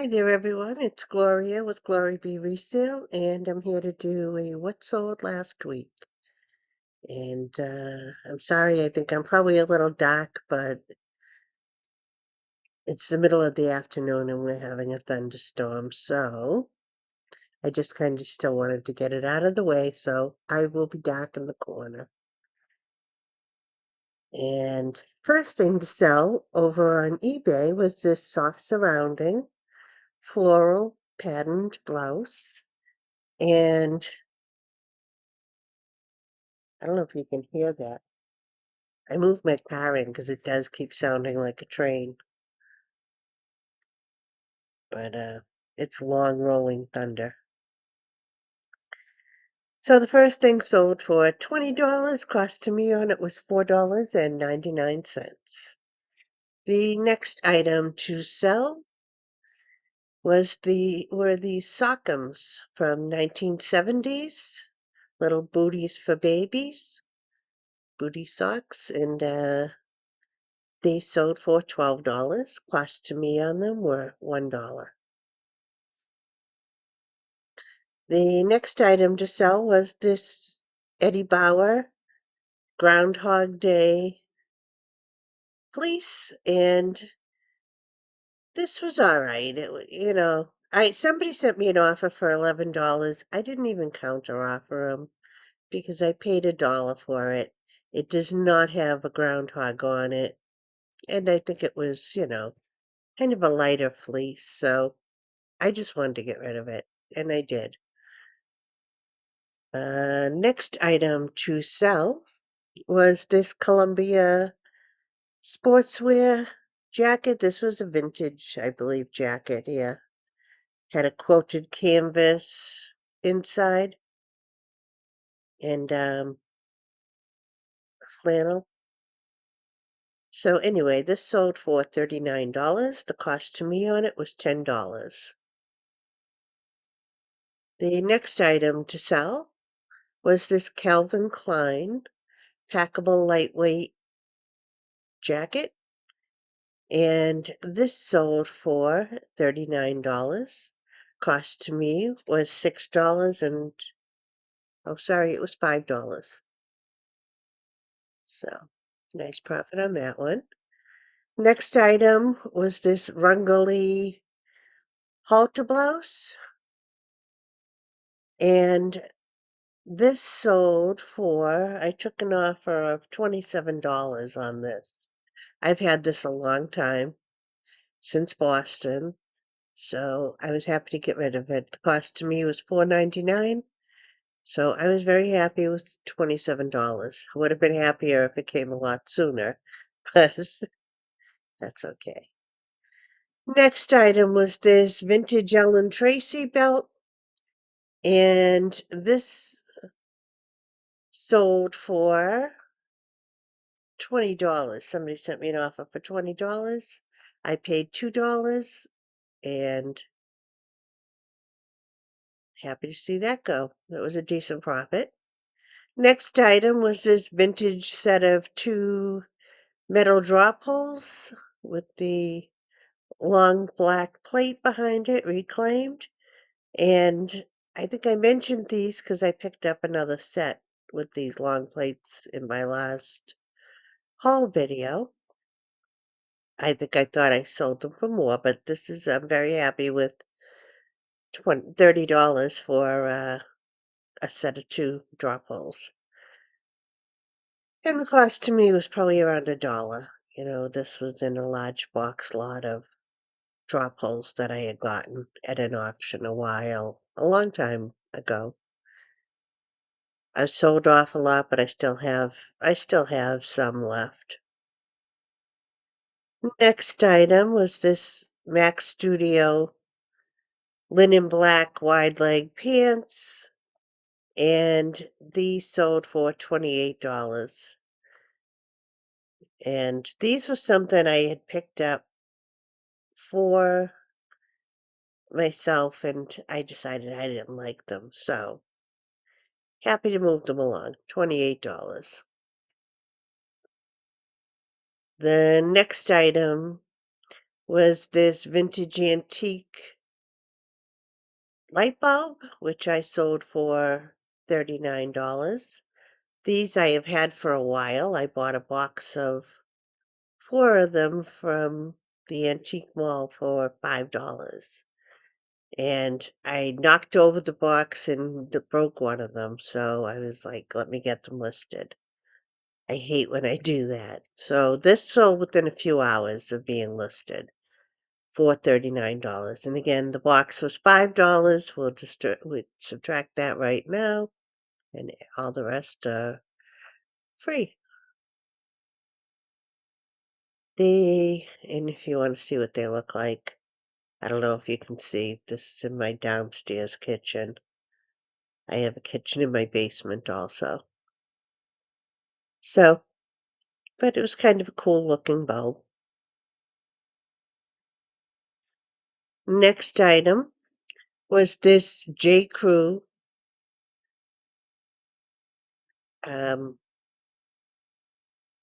Hi there, everyone. It's Gloria with Glory Be Resale, and I'm here to do a what sold last week. And I'm sorry, I think I'm probably a little dark, but it's the middle of the afternoon and we're having a thunderstorm. So I just kind of still wanted to get it out of the way. So I will be dark in the corner. And first thing to sell over on eBay was this soft surrounding floral patterned blouse. And I don't know if you can hear that. I moved my car in because it does keep sounding like a train, but it's long rolling thunder. So the first thing sold for $20. Cost to me on it was $4.99. The next item to sell were the sockums from 1970s, little booties for babies, booty socks, and they sold for $12. Cost to me on them were $1. The next item to sell was this Eddie Bauer Groundhog Day fleece, and this was all right. Somebody sent me an offer for $11. I didn't even counter offer them because I paid $1 for it. It does not have a groundhog on it, and I think it was, kind of a lighter fleece, so I just wanted to get rid of it, and I did. Next item to sell was this Columbia sportswear jacket. This was a vintage, I believe, jacket. Yeah. Had a quilted canvas inside and flannel. So anyway, this sold for $39. The cost to me on it was $10. The next item to sell was this Calvin Klein packable lightweight jacket. And this sold for $39. Cost to me was $6 and oh, sorry, it was $5. So nice profit on that one. Next item was this Rungoli halter blouse. And this sold for, I took an offer of $27 on this. I've had this a long time, since Boston. So I was happy to get rid of it. The cost to me was $4.99. So I was very happy with $27. I would have been happier if it came a lot sooner, but that's okay. Next item was this vintage Ellen Tracy belt, and this sold for $20. Somebody sent me an offer for $20. I paid $2 and happy to see that go. That was a decent profit. Next item was this vintage set of two metal drop holes with the long black plate behind it, reclaimed. And I think I mentioned these because I picked up another set with these long plates in my last haul video. I think I thought I sold them for more, but I'm very happy with $30 for a set of two drop holes. And the cost to me was probably around $1. This was in a large box lot of drop holes that I had gotten at an auction a long time ago. I've sold off a lot, but I still have some left. Next item was this Mac Studio linen black wide leg pants, and these sold for $28. And these were something I had picked up for myself, and I decided I didn't like them, so happy to move them along. $28. The next item was this vintage antique light bulb, which I sold for $39. These I have had for a while. I bought a box of 4 of them from the antique mall for $5. And I knocked over the box and broke one of them, so I was like, "Let me get them listed." I hate when I do that. So this sold within a few hours of being listed for $39. And again, the box was $5. We subtract that right now, and all the rest are free. And if you want to see what they look like, I don't know if you can see, this is in my downstairs kitchen. I have a kitchen in my basement also. So, but it was kind of a cool looking bow. Next item was this J. Crew. Um,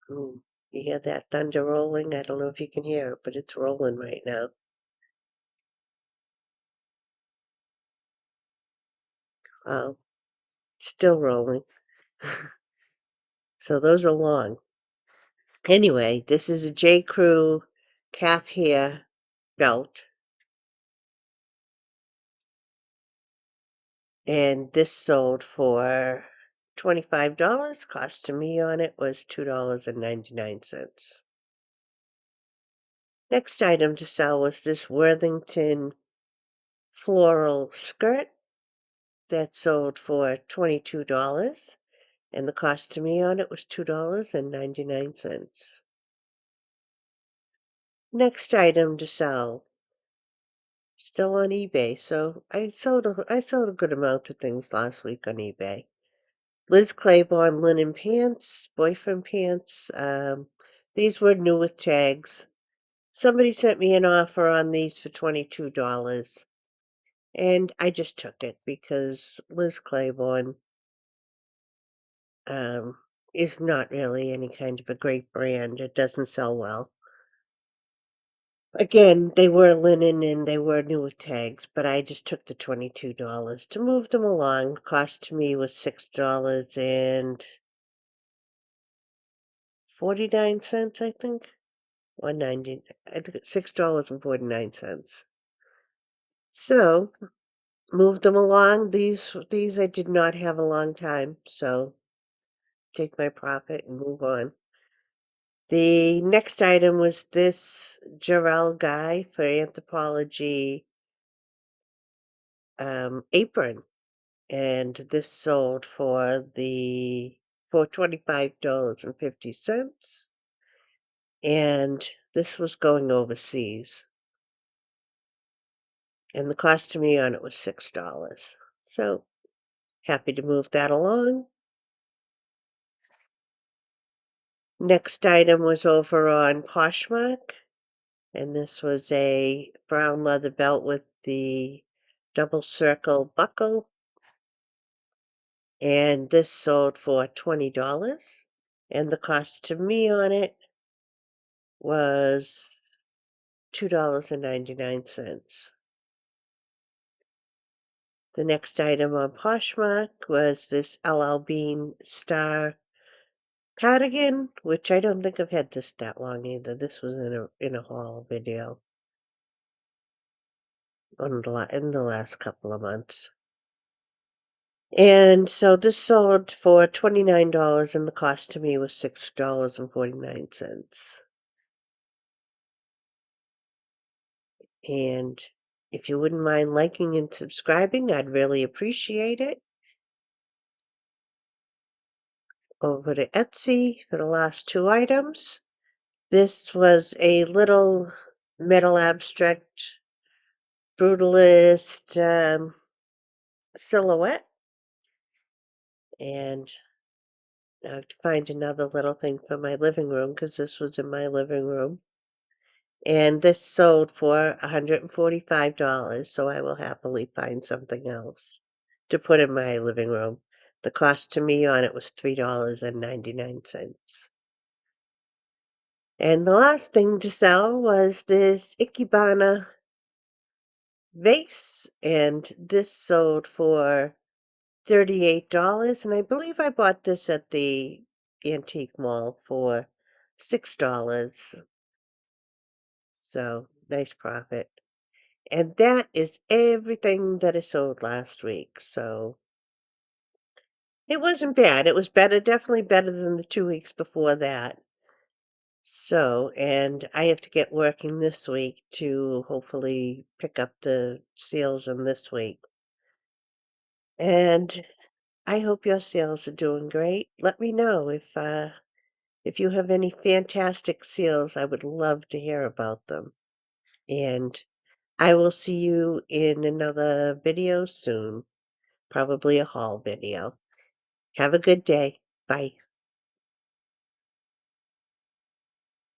ooh, you hear that thunder rolling? I don't know if you can hear it, but it's rolling right now. Oh, still rolling. So those are long. Anyway, this is a J. Crew calf hair belt, and this sold for $25. Cost to me on it was $2.99. Next item to sell was this Worthington floral skirt that sold for $22, and the cost to me on it was $2.99. Next item to sell, still on eBay. So I sold a good amount of things last week on eBay. Liz Claiborne linen pants, boyfriend pants. These were new with tags. Somebody sent me an offer on these for $22, and I just took it because Liz Claiborne um, is not really any kind of a great brand. It doesn't sell well. Again, they were linen and they were new with tags, but I just took the $22 to move them along. The cost to me was $6.49, I think. 190. I think it's $6.49. So moved them along. These I did not have a long time, so take my profit and move on. The next item was this Jarrell guy for Anthropology apron, and this sold for $25.50, and this was going overseas, and the cost to me on it was $6. So happy to move that along. Next item was over on Poshmark, and this was a brown leather belt with the double circle buckle, and this sold for $20, and the cost to me on it was $2.99. The next item on Poshmark was this LL Bean Star cardigan, which I don't think I've had this that long either. This was in a haul video in the last couple of months. And so this sold for $29, and the cost to me was $6.49. And if you wouldn't mind liking and subscribing, I'd really appreciate it. Over to Etsy for the last two items. This was a little metal abstract brutalist silhouette, and I have to find another little thing for my living room because this was in my living room. And this sold for $145, so I will happily find something else to put in my living room. The cost to me on it was $3.99. And the last thing to sell was this Ikebana vase, and this sold for $38, and I believe I bought this at the antique mall for $6. So, nice profit. And that is everything that I sold last week. So, it wasn't bad. It was better, definitely better than the 2 weeks before that. So, and I have to get working this week to hopefully pick up the sales in this week. And I hope your sales are doing great. Let me know if you have any fantastic sales. I would love to hear about them. And I will see you in another video soon, probably a haul video. Have a good day. Bye.